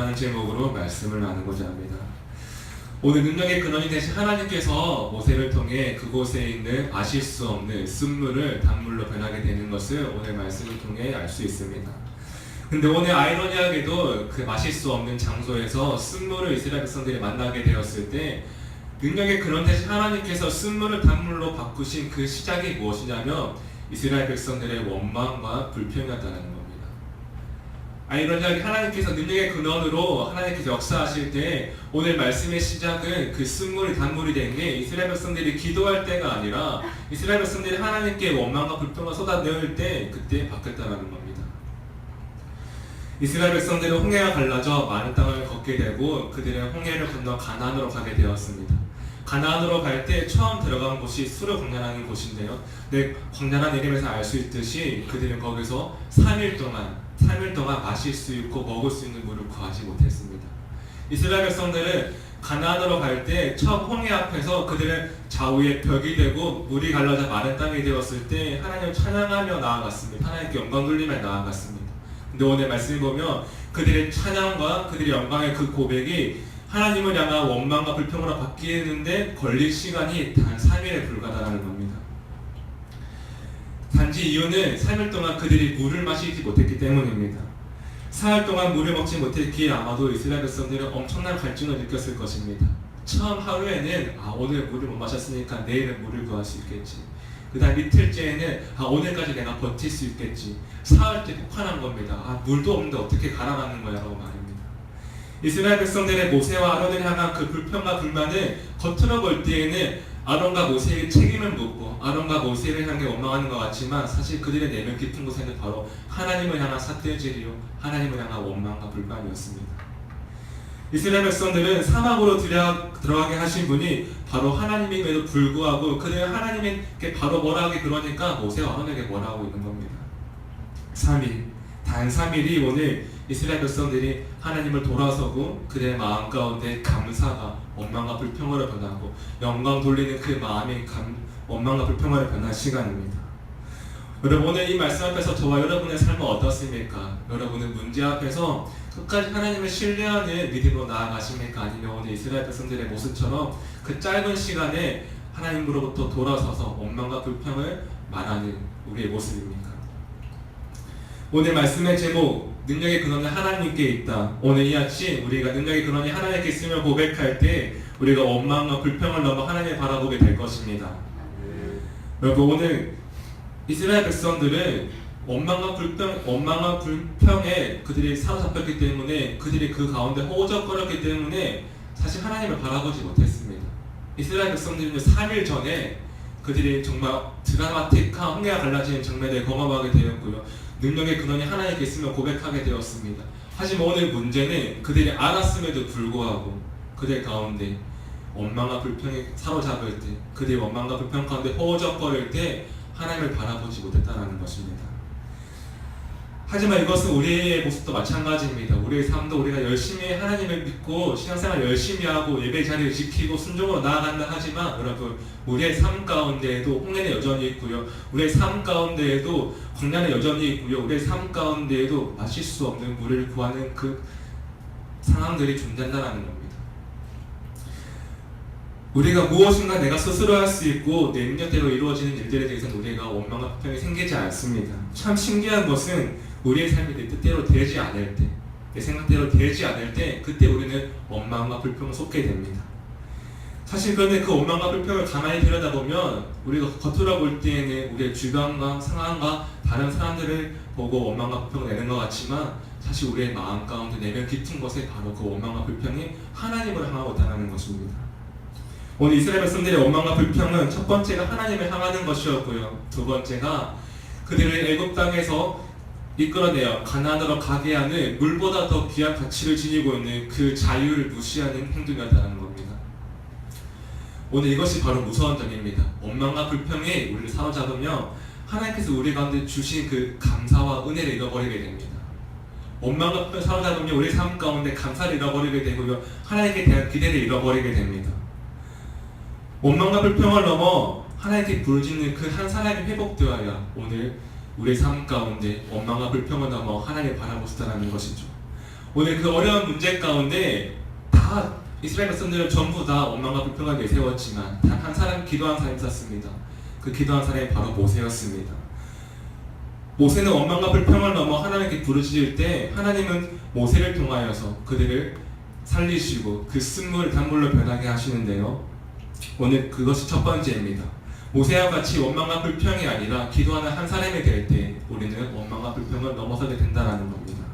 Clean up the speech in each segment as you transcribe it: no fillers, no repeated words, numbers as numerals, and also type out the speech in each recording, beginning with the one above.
라는 제목으로 말씀을 나누고자 합니다. 오늘 능력의 근원이 되신 하나님께서 모세를 통해 그곳에 있는 마실 수 없는 쓴물을 단물로 변하게 되는 것을 오늘 말씀을 통해 알 수 있습니다. 근데 오늘 아이러니하게도 그 마실 수 없는 장소에서 쓴물을 이스라엘 백성들이 만나게 되었을 때 능력의 근원 되신 하나님께서 쓴물을 단물로 바꾸신 그 시작이 무엇이냐면 이스라엘 백성들의 원망과 불평이었다는 겁니다. 아이러니하게 하나님께서 능력의 근원으로 하나님께서 역사하실 때 오늘 말씀의 시작은 그 쓴물이 단물이 된 게 이스라엘 백성들이 기도할 때가 아니라 이스라엘 백성들이 하나님께 원망과 불평을 쏟아내을 때 그때 바뀌었다는 겁니다. 이스라엘 백성들은 홍해가 갈라져 많은 땅을 걷게 되고 그들은 홍해를 건너 가나안으로 가게 되었습니다. 가나안으로 갈 때 처음 들어간 곳이 수르 광야라는 곳인데요. 네, 광야라는 이름에서 알 수 있듯이 그들은 거기서 3일 동안 마실 수 있고 먹을 수 있는 물을 구하지 못했습니다. 이스라엘 백성들은 가나안으로 갈 때 처음 홍해 앞에서 그들은 좌우에 벽이 되고 물이 갈라져 마른 땅이 되었을 때 하나님을 찬양하며 나아갔습니다. 하나님께 영광 돌리며 나아갔습니다. 근데 오늘 말씀을 보면 그들의 찬양과 그들의 영광의 그 고백이 하나님을 향한 원망과 불평으로 바뀌는데 걸릴 시간이 단 3일에 불과하다는 겁니다. 단지 이유는 3일 동안 그들이 물을 마시지 못했기 때문입니다. 4일 동안 물을 먹지 못했기에 아마도 이스라엘 백성들은 엄청난 갈증을 느꼈을 것입니다. 처음 하루에는 오늘 물을 못 마셨으니까 내일은 물을 구할 수 있겠지. 그 다음 이틀째에는 오늘까지 내가 버틸 수 있겠지. 사흘째 폭발한 겁니다. 물도 없는데 어떻게 가라가는 거야 라고 말입니다. 이스라엘 백성들의 모세와 아론을 향한 그 불평과 불만을 겉으로 볼 때에는 아론과 모세에게 책임을 묻고 아론과 모세를 향해 원망하는 것 같지만 사실 그들의 내면 깊은 곳에는 바로 하나님을 향한 삿대질이요 하나님을 향한 원망과 불만이었습니다. 이스라엘 백성들은 사막으로 들어가게 하신 분이 바로 하나님임에도 불구하고 그들은 하나님께 바로 뭐라 하기 그러니까 모세와 아론에게 뭐라 하고 있는 겁니다. 3일, 단 3일이 오늘 이스라엘 백성들이 하나님을 돌아서고 그들의 마음 가운데 감사가 원망과 불평으로 변하고 영광 돌리는 그 마음이 원망과 불평으로 변한 시간입니다. 여러분 오늘 이 말씀 앞에서 저와 여러분의 삶은 어떻습니까? 여러분은 문제 앞에서 끝까지 하나님을 신뢰하는 믿음으로 나아가십니까? 아니면 오늘 이스라엘 백성들의 모습처럼 그 짧은 시간에 하나님으로부터 돌아서서 원망과 불평을 말하는 우리의 모습입니까? 오늘 말씀의 제목 능력의 근원은 하나님께 있다. 오늘 이 아침 우리가 능력의 근원이 하나님께 있으며 고백할 때 우리가 원망과 불평을 넘어 하나님을 바라보게 될 것입니다. 여러분 오늘 이스라엘 백성들은 원망과 불평에 그들이 사로잡혔기 때문에 그들이 그 가운데 허우적거렸기 때문에 사실 하나님을 바라보지 못했습니다. 이스라엘 백성들은 3일 전에 그들이 정말 드라마틱한 홍해가 갈라지는 장면을 경험하게 되었고요. 능력의 근원이 하나님께 있으며 고백하게 되었습니다. 하지만 오늘 문제는 그들이 알았음에도 불구하고 그들 가운데 원망과 불평에 사로잡을 때 그들의 원망과 불평 가운데 허우적거릴 때 하나님을 바라보지 못했다는 것입니다. 하지만 이것은 우리의 모습도 마찬가지입니다. 우리의 삶도 우리가 열심히 하나님을 믿고 신앙생활 열심히 하고 예배 자리를 지키고 순종으로 나아간다 하지만 여러분 우리의 삶 가운데에도 홍해는 여전히 있고요. 우리의 삶 가운데에도 광야는 여전히 있고요. 우리의 삶 가운데에도 마실 수 없는 물을 구하는 그 상황들이 존재한다는 겁니다. 우리가 무엇인가 내가 스스로 할 수 있고 내 능력대로 이루어지는 일들에 대해서는 우리가 원망과 불평이 생기지 않습니다. 참 신기한 것은 우리의 삶이 내 뜻대로 되지 않을 때, 내 생각대로 되지 않을 때 그때 우리는 원망과 불평을 쏟게 됩니다. 사실 그런데 그 원망과 불평을 가만히 들여다보면 우리가 겉으로 볼 때에는 우리의 주변과 상황과 다른 사람들을 보고 원망과 불평을 내는 것 같지만 사실 우리의 마음 가운데 내면 깊은 것에 바로 그 원망과 불평이 하나님을 향하고 있다는 것입니다. 오늘 이스라엘 백성들의 원망과 불평은 첫 번째가 하나님을 향하는 것이었고요. 두 번째가 그들을 애굽 땅에서 이끌어내어 가나안으로 가게 하는 물보다 더 귀한 가치를 지니고 있는 그 자유를 무시하는 행동이었다는 겁니다. 오늘 이것이 바로 무서운 점입니다. 원망과 불평이 우리를 사로잡으며 하나님께서 우리 가운데 주신 그 감사와 은혜를 잃어버리게 됩니다. 원망과 불평을 사로잡으며 우리 삶 가운데 감사를 잃어버리게 되고요. 하나님께 대한 기대를 잃어버리게 됩니다. 원망과 불평을 넘어 하나님께 부르짖는 그 한 사람이 회복되어야 오늘 우리의 삶 가운데 원망과 불평을 넘어 하나님을 바라보시다라는 것이죠. 오늘 그 어려운 문제 가운데 다 이스라엘 백성들은 전부 다 원망과 불평을 내세웠지만 단 한 사람 기도한 사람이 있었습니다. 그 기도한 사람이 바로 모세였습니다. 모세는 원망과 불평을 넘어 하나님께 부르짖을 때 하나님은 모세를 통하여서 그들을 살리시고 그 쓴물을 단물로 변하게 하시는데요. 오늘 그것이 첫 번째입니다. 모세와 같이 원망과 불평이 아니라 기도하는 한 사람이 될 때 우리는 원망과 불평을 넘어서게 된다는 겁니다.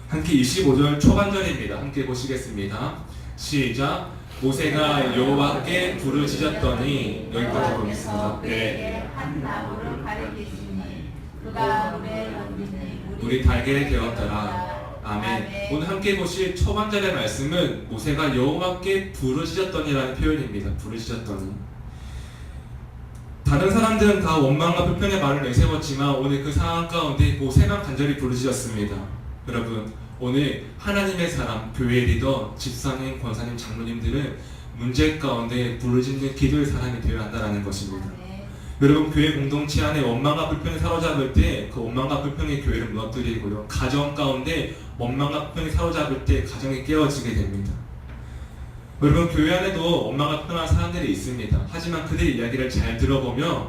함께 25절 초반절입니다. 함께 보시겠습니다. 시작. 모세가 여호와께 부르짖었더니 여기까지 보겠습니다. 네. 한 나무를 가리키시니 그가 물에 던지니 물이 달게 되었더라. 아멘. 오늘 함께 보실 초반절의 말씀은 모세가 여호와께 부르짖었더니라는 표현입니다. 부르짖었더니. 다른 사람들은 다 원망과 불평의 말을 내세웠지만 오늘 그 상황 가운데 모세만 간절히 부르짖었습니다. 여러분, 오늘 하나님의 사람, 교회 리더, 집사님, 권사님, 장로님들은 문제 가운데 부르짖는 기도의 사람이 되어야 한다는 것입니다. 여러분, 교회 공동체 안에 원망과 불평이 사로잡을 때 그 원망과 불평이 교회를 무너뜨리고요. 가정 가운데 원망과 불평이 사로잡을 때 가정이 깨어지게 됩니다. 여러분, 교회 안에도 원망과 불평한 사람들이 있습니다. 하지만 그들의 이야기를 잘 들어보면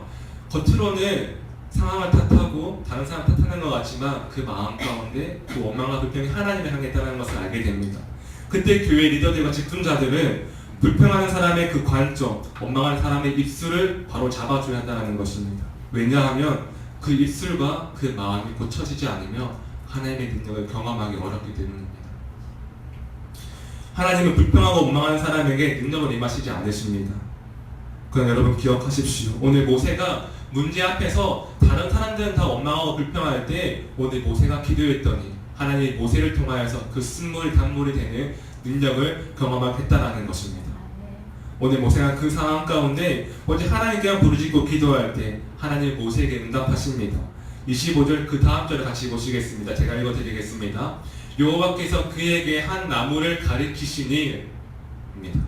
겉으로는 상황을 탓하고 다른 사람 탓하는 것 같지만 그 마음 가운데 그 원망과 불평이 하나님을 향해 있다는 것을 알게 됩니다. 그때 교회 리더들과 직분자들은 불평하는 사람의 그 관점, 원망하는 사람의 입술을 바로 잡아줘야 한다는 것입니다. 왜냐하면 그 입술과 그 마음이 고쳐지지 않으면 하나님의 능력을 경험하기 어렵기 때문입니다. 하나님은 불평하고 원망하는 사람에게 능력을 임하시지 않으십니다. 그러나 여러분 기억하십시오. 오늘 모세가 문제 앞에서 다른 사람들은 다 원망하고 불평할 때 오늘 모세가 기도했더니 하나님이 모세를 통하여서 그 쓴물이 단물이 되는 능력을 경험하겠다라는 것입니다. 오늘 모세가 그 상황 가운데 오직 하나님께만 부르짖고 기도할 때 하나님 모세에게 응답하십니다. 25절 그 다음 절을 같이 보시겠습니다. 제가 읽어드리겠습니다. 여호와께서 그에게 한 나무를 가리키시니 입니다.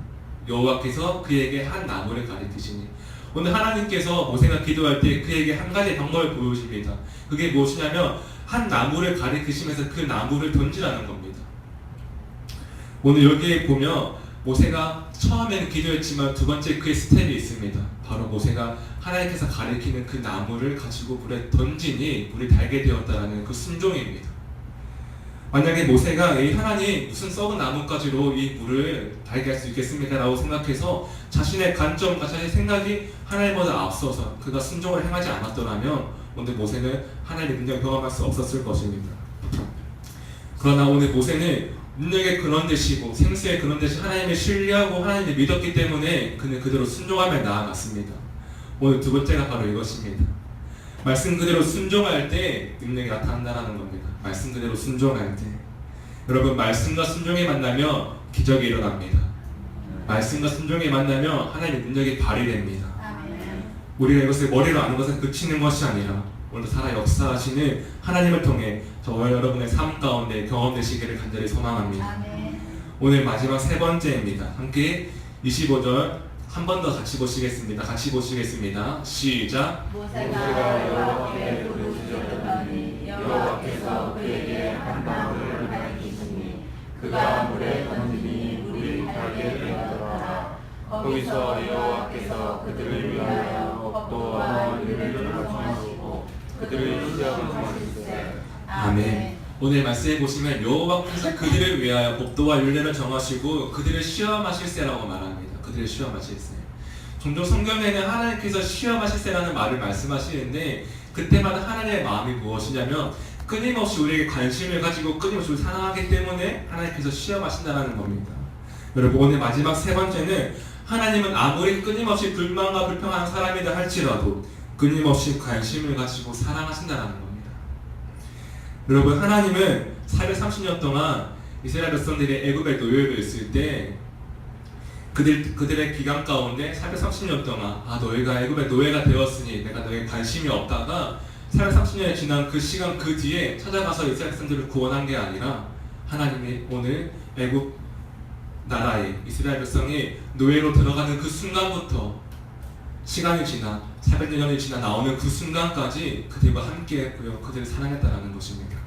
여호와께서 그에게 한 나무를 가리키시니. 오늘 하나님께서 모세가 기도할 때 그에게 한 가지 방법을 보여줍니다. 그게 무엇이냐면 한 나무를 가리키시면서 그 나무를 던지라는 겁니다. 오늘 여기에 보면 모세가 처음에는 기도했지만 두 번째 그의 스텝이 있습니다. 바로 모세가 하나님께서 가리키는 그 나무를 가지고 물에 던지니 물이 달게 되었다라는 그 순종입니다. 만약에 모세가 이 하나님 무슨 썩은 나뭇가지로 이 물을 달게 할 수 있겠습니까? 라고 생각해서 자신의 관점과 자신의 생각이 하나님보다 앞서서 그가 순종을 행하지 않았더라면 오늘 모세는 하나님의 능력을 경험할 수 없었을 것입니다. 그러나 오늘 모세는 능력의 근원 되시고 생수의 근원 되신 하나님을 신뢰하고 하나님을 믿었기 때문에 그는 그대로 순종하며 나아갔습니다. 오늘 두 번째가 바로 이것입니다. 말씀 그대로 순종할 때 능력이 나타난다는 겁니다. 말씀 그대로 순종할 때 여러분, 말씀과 순종이 만나면 기적이 일어납니다. 말씀과 순종이 만나면 하나님의 능력이 발휘됩니다. 우리가 이것을 머리로 아는 것은 그치는 것이 아니라 오늘 살아 역사하시는 하나님을 통해 저와 여러분의 삶 가운데 경험되시기를 간절히 소망합니다. 오늘 마지막 세 번째입니다. 함께 25절 한 번 더 같이 보시겠습니다. 같이 보시겠습니다. 시작. 모세가 여호와께 부르짖었더니 여호와께서 그에게 한 나무를 가리키시니 그가 물에 던지니 물이 달게 되었더라. 거기서 여호와께서 그들을 위하여 법도와 율례를 정하시고 그들을 시험을 정하시되. 아멘. 오늘 말씀해 보시면 여호와께서 그들을 위하여 법도와 율례를 정하시고 그들을 시험하실세라고 말합니다. 그들을 시험하실세. 종종 성경에는 하나님께서 시험하실세라는 말을 말씀하시는데 그때마다 하나님의 마음이 무엇이냐면 끊임없이 우리에게 관심을 가지고 끊임없이 우리를 사랑하기 때문에 하나님께서 시험하신다는 겁니다. 여러분, 오늘 마지막 세 번째는 하나님은 아무리 끊임없이 불만과 불평하는 사람이다 할지라도 끊임없이 관심을 가지고 사랑하신다는 겁니다. 여러분, 하나님은 430년 동안 이스라엘 백성들이 애굽에 노예로 있을 때 그들의 기간 가운데 430년 동안 너희가 애굽의 노예가 되었으니 내가 너에게 관심이 없다가 430년이 지난 그 시간 그 뒤에 찾아가서 이스라엘 백성들을 구원한 게 아니라 하나님이 오늘 애굽 나라에 이스라엘 백성이 노예로 들어가는 그 순간부터 시간이 지나 400년이 지나 나오는 그 순간까지 그들과 함께 했고요. 그들을 사랑했다는 것입니다.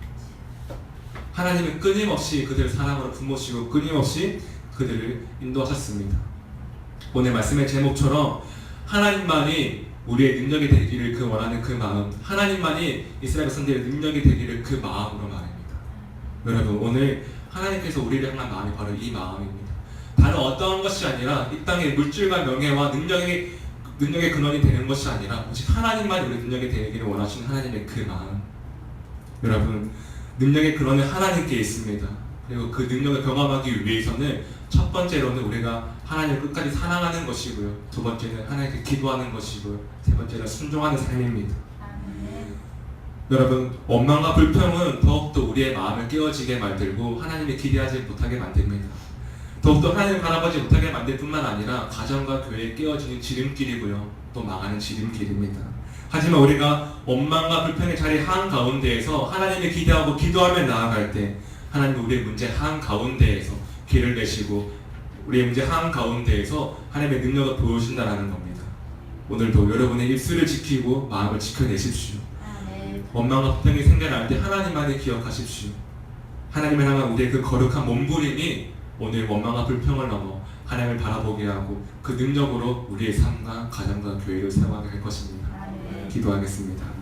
하나님은 끊임없이 그들을 사랑으로 품으시고 끊임없이 그들을 인도하셨습니다. 오늘 말씀의 제목처럼 하나님만이 우리의 능력이 되기를 그 원하는 그 마음, 하나님만이 이스라엘 백성들의 능력이 되기를 그 마음으로 말입니다. 여러분, 오늘 하나님께서 우리를 향한 마음이 바로 이 마음입니다. 다른 어떠한 것이 아니라 이 땅의 물질과 명예와 능력의 근원이 되는 것이 아니라 오직 하나님만 우리 능력이 되기를 원하시는 하나님의 그 마음. 여러분, 능력의 근원은 하나님께 있습니다. 그리고 그 능력을 경험하기 위해서는 첫 번째로는 우리가 하나님을 끝까지 사랑하는 것이고요. 두 번째는 하나님께 기도하는 것이고요. 세 번째는 순종하는 삶입니다. 여러분, 원망과 불평은 더욱더 우리의 마음을 깨어지게 만들고 하나님을 기대하지 못하게 만듭니다. 더욱더 하나님을 바라보지 못하게 만들 뿐만 아니라 가정과 교회에 깨어지는 지름길이고요. 또 망하는 지름길입니다. 하지만 우리가 원망과 불평의 자리 한가운데에서 하나님을 기대하고 기도하며 나아갈 때 하나님은 우리의 문제 한가운데에서 길을 내시고 우리의 문제 한가운데에서 하나님의 능력을 보여주신다는 겁니다. 오늘도 여러분의 입술을 지키고 마음을 지켜내십시오. 원망과 불평이 생겨날 때 하나님만을 기억하십시오. 하나님을 향한 우리의 그 거룩한 몸부림이 오늘 원망과 불평을 넘어 하나님을 바라보게 하고 그 능력으로 우리의 삶과 가정과 교회를 세워가게 할 것입니다. 기도하겠습니다.